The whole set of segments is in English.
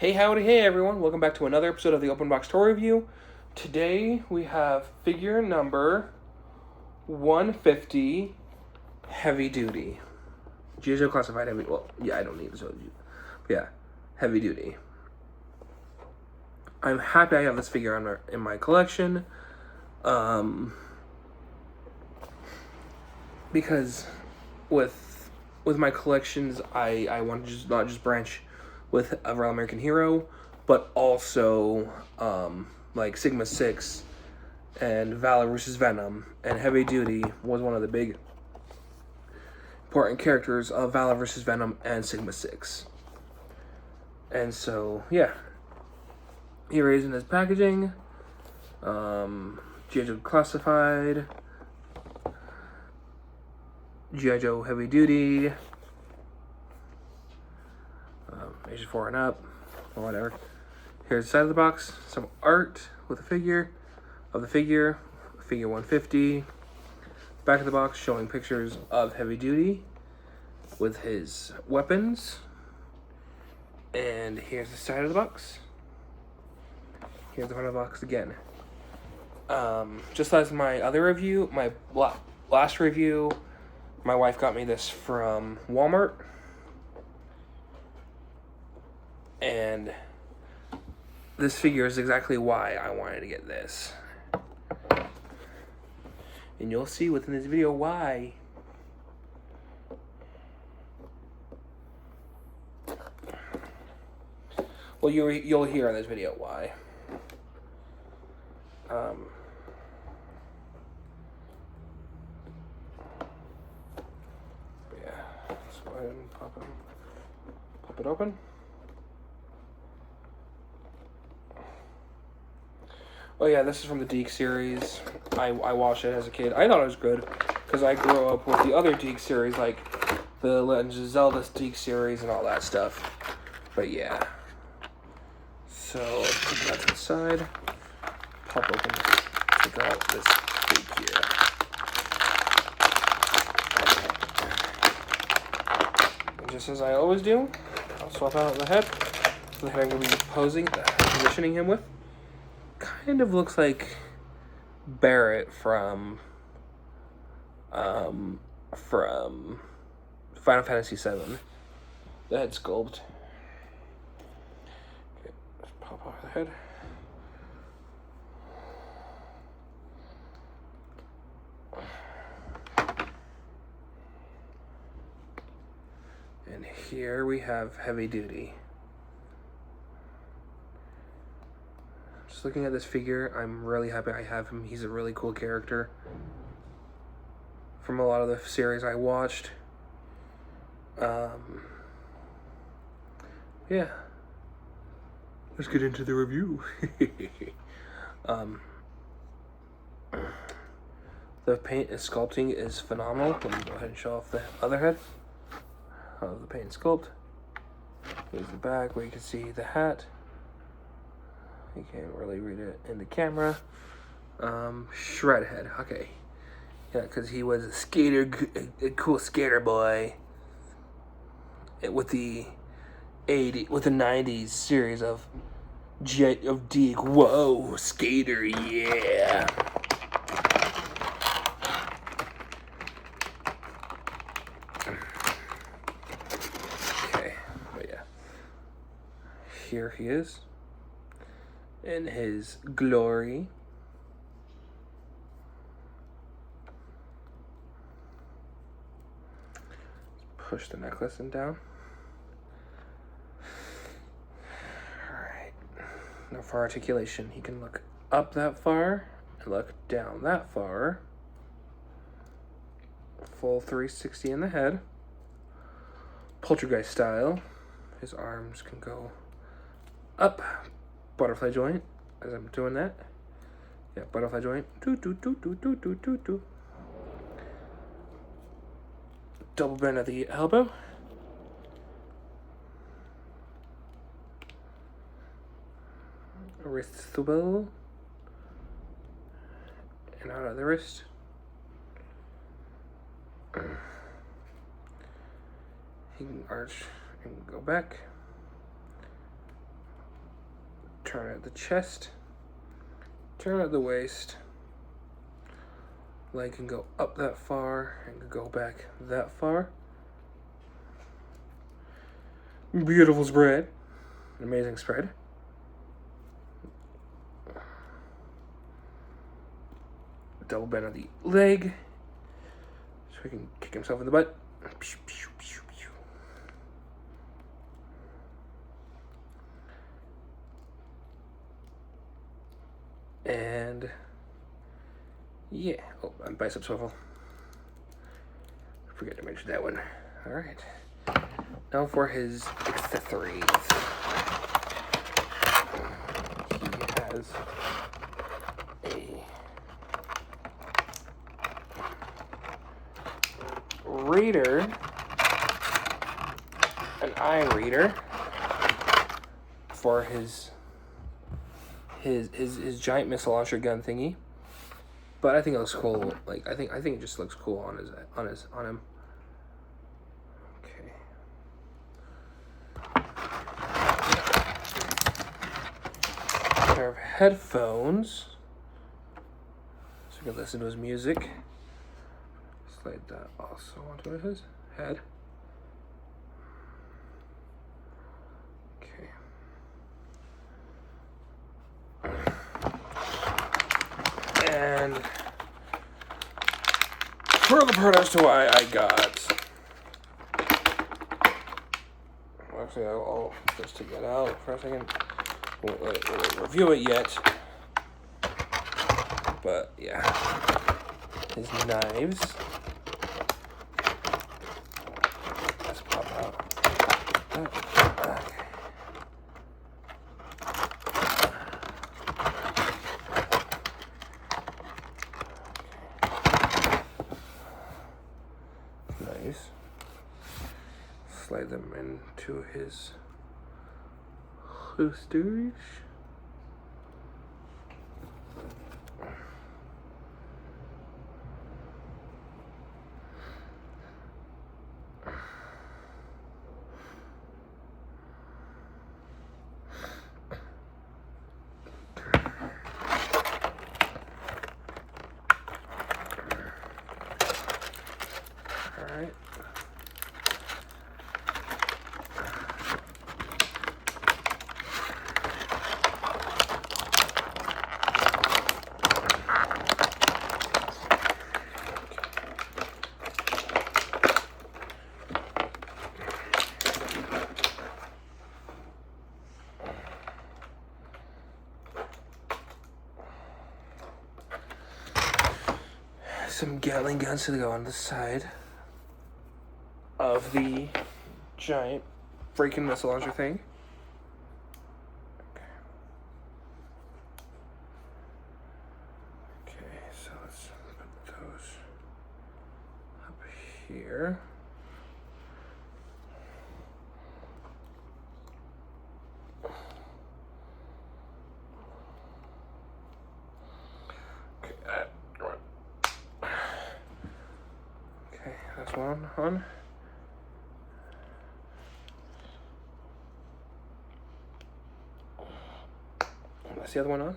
Hey, howdy, hey everyone. Welcome back to another episode of the Open Box Toy Review. Today we have figure number 150 Heavy Duty. G.I. Joe Classified Heavy. Well, yeah, I don't need to show you. But yeah, Heavy Duty. I'm happy I have this figure in my collection. Because with my collections, I want to just not just branch with a Real American Hero, but also like Sigma 6 and Valor vs. Venom, and Heavy Duty was one of the big important characters of Valor vs. Venom and Sigma 6. And so, yeah. Here he is in his packaging. G.I. Joe Classified. G.I. Joe Heavy Duty. Age 4 and up, or whatever. Here's the side of the box. Some art with a figure of the figure 150. Back of the box showing pictures of Heavy Duty with his weapons. And here's the side of the box. Here's the front of the box again. Just as my other review, my last review, my wife got me this from Walmart. And this figure is exactly why I wanted to get this. And you'll see within this video why. Well, you'll hear in this video why. Yeah, let's go ahead and pop it open. Oh yeah, this is from the Deke series. I watched it as a kid. I thought it was good because I grew up with the other Deke series, like the Legends of Zelda Deke series and all that stuff. But yeah. So let's put that to the side. Pop open this. Take out this figure. And just as I always do, I'll swap out the head. The head I'm going to be positioning him with. Kind of looks like Barrett from Final Fantasy VII. The head sculpt. Okay, let's pop off the head. And here we have Heavy Duty. Just looking at this figure, I'm really happy I have him. He's a really cool character from a lot of the series I watched. Yeah. Let's get into the review. The paint and sculpting is phenomenal. Let me go ahead and show off the other head of the paint sculpt. Here's the back where you can see the hat. You can't really read it in the camera. Shredhead. Okay. Yeah, because he was a skater, a cool skater boy. With the 90s series of Deke. Whoa, skater, yeah. Okay, but yeah. Here he is. In his glory. Push the necklace and down. Alright. Now for articulation, he can look up that far and look down that far. Full 360 in the head. Poltergeist style. His arms can go up. Butterfly joint, as I'm doing that. Yeah, butterfly joint. Do. Double bend at the elbow. Wrist swivel. And out of the wrist. He can arch and go back. turn at the chest, turn at the waist. Leg can go up that far and can go back that far. Beautiful spread. Amazing spread. Double bend on the leg, so he can kick himself in the butt. And yeah, oh, and bicep swivel. Forget to mention that one. All right. Now for his accessories. He has a reader, an eye reader for his giant missile launcher gun thingy. But I think it looks cool. Like I think it just looks cool on him. Okay. A pair of headphones, so you can listen to his music. Slide that also onto his head. Okay. And further part as to why I got. Actually, I'll just take that out for a second. Won't review it yet. But yeah, his knives. Let's pop out. Okay. Nice. Slide them into his holsters. All right. Some Gatling guns to go on the side of the giant freaking missile launcher thing. Okay, so let's put those up here. Okay, that's one on. That's the other one on.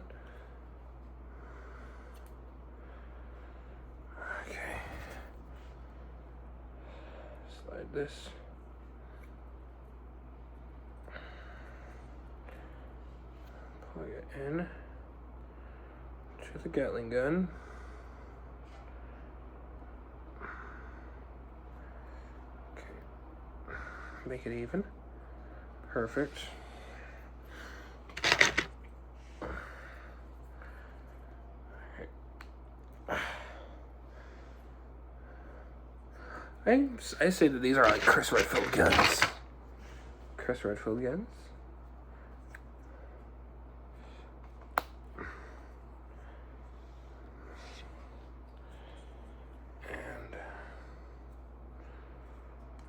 Okay. Slide this. Plug it in to the Gatling gun. Okay. Make it even. Perfect. I say that these are like Chris Redfield guns. Chris Redfield guns. And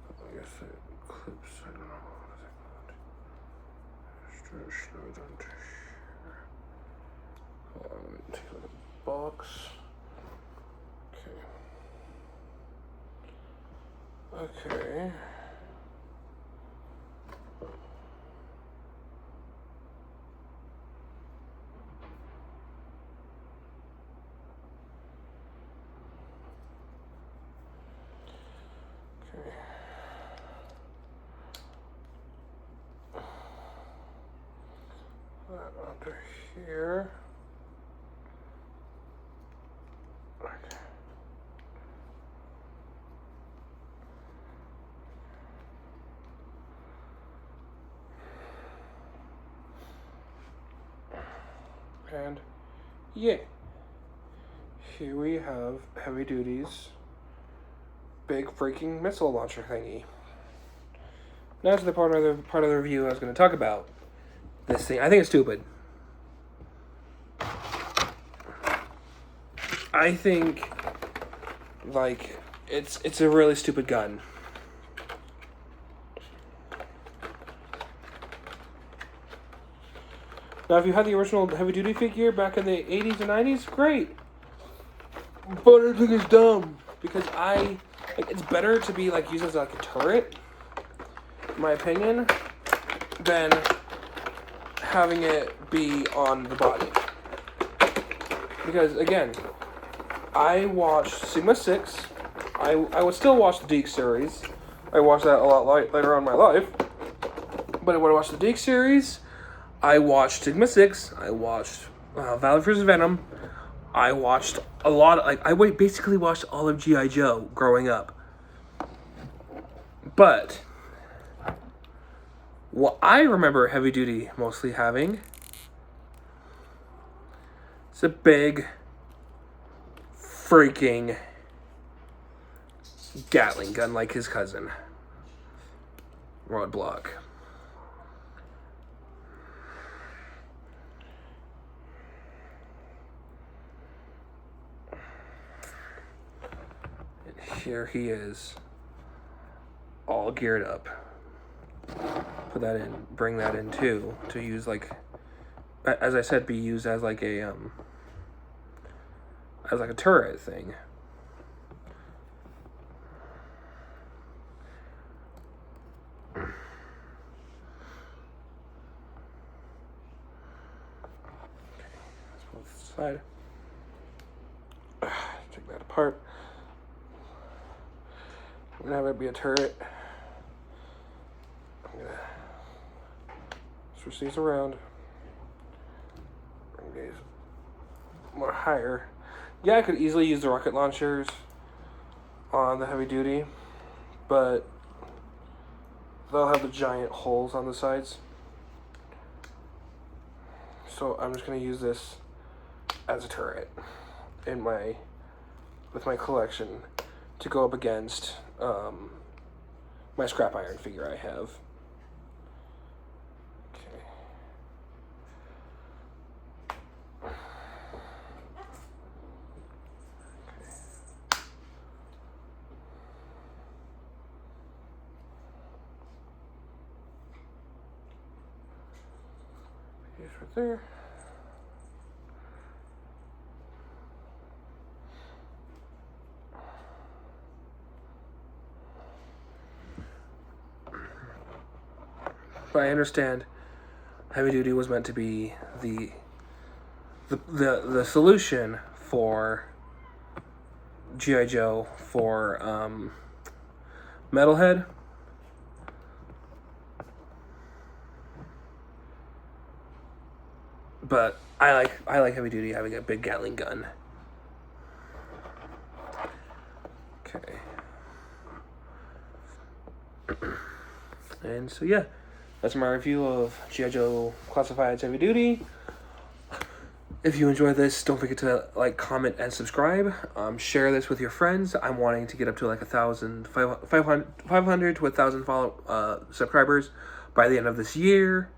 I guess it clips, I don't know, what is it called? Just slide onto here. Hold on, let me take out the box. Okay. that under here. Okay. And yeah, here we have Heavy Duty's big freaking missile launcher thingy. Now to the part of the review I was going to talk about. This thing, I think it's stupid. I think, like, it's a really stupid gun. Now, if you had the original Heavy Duty figure back in the 80s and 90s, great. But I think it's dumb because it's better to be like used as like a turret, in my opinion, than having it be on the body. Because again, I watched Sigma 6. I would still watch the Deke series. I watched that a lot later on in my life. But when I watched the Deke series, I watched Sigma 6. I watched Valor vs. Venom. I watched a lot. I basically watched all of G.I. Joe growing up. But what I remember Heavy Duty mostly having is a big freaking Gatling gun like his cousin, Roadblock. And here he is, all geared up. Put that in, bring that in too, to use like, as I said, be used as like a turret thing. Side. Take that apart. I'm gonna have it be a turret. I'm gonna switch these around. Bring these more higher. Yeah, I could easily use the rocket launchers on the Heavy Duty, but they'll have the giant holes on the sides. So I'm just gonna use this as a turret with my collection to go up against my scrap iron figure I have. Okay. Here's right there. But I understand Heavy Duty was meant to be the solution for G.I. Joe for Metalhead. But I like Heavy Duty having a big Gatling gun. Okay. And so yeah, that's my review of G.I. Joe Classifieds Heavy Duty. If you enjoyed this, don't forget to like, comment, and subscribe. Share this with your friends. I'm wanting to get up to like 500 to 1,000 subscribers by the end of this year.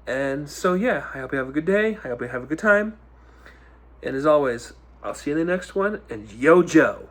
And so yeah, I hope you have a good day. I hope you have a good time. And as always, I'll see you in the next one. And yo, Joe.